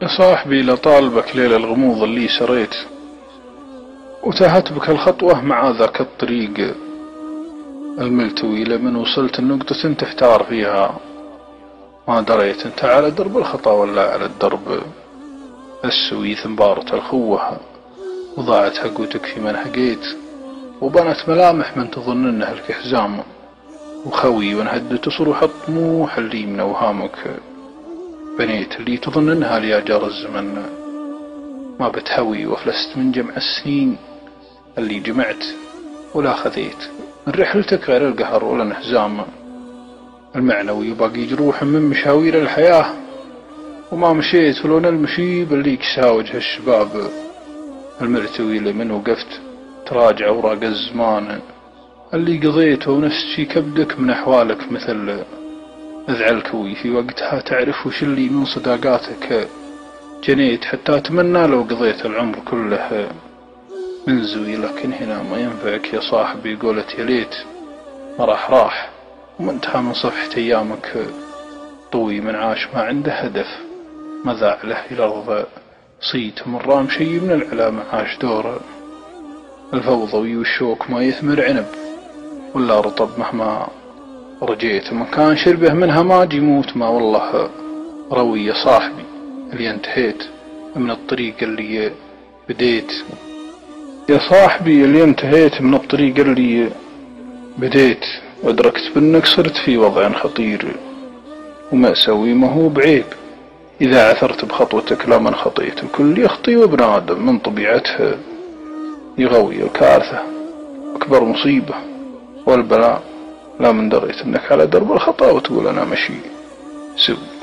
يا صاحبي لطالبك ليل الغموض اللي سريت، وتاهت بك الخطوة مع ذاك الطريق الملتوي لمن وصلت النقطة تحتار فيها. ما دريت انت على درب الخطا ولا على الدرب السوي. ثنبارة الخوة وضاعت حقوتك في من حقيت، وبنت ملامح من تظن انه لك حزام، وخوي وانهدت صروح الطموح اللي من اوهامك بنيت اللي تظن انها لياجار الزمن ما بتهوي. وافلست من جمع السنين اللي جمعت ولا خذيت من رحلتك غير القهر ولا انهزام المعنوي، وباقي جروح من مشاوير الحياة وما مشيت ولون المشيب اللي كساوج هالشباب المرتوي لمن وقفت تراجع اوراق الزمان اللي قضيته ونفسي كبدك من احوالك مثل اذعلكوي. في وقتها تعرف وش اللي من صداقاتك جنيت، حتى اتمنى لو قضيت العمر كله من زوي. لكن هنا ما ينفعك يا صاحبي قولة يا ليت، ما راح ومنتهى من صفحة ايامك طوي من عاش ما عنده هدف، ما ذاع له الى الارض صيت من رام شي من العلامة عاش دور الفوضوي. والشوك ما يثمر عنب ولا رطب مهما رجيت، من كان شربه منها ما يموت. ما والله روي يا صاحبي اللي انتهيت من الطريق اللي بديت، يا صاحبي اللي انتهيت من الطريق اللي بديت، وادركت بانك صرت في وضع خطير ومأساوي. ما هو بعيب اذا عثرت بخطوتك لا من خطيت، الكل يخطي وابن ادم من طبيعته يغوي. الكارثة اكبر مصيبة والبلاء لا من دريت انك على درب الخطا وتقول انا مشي سوي.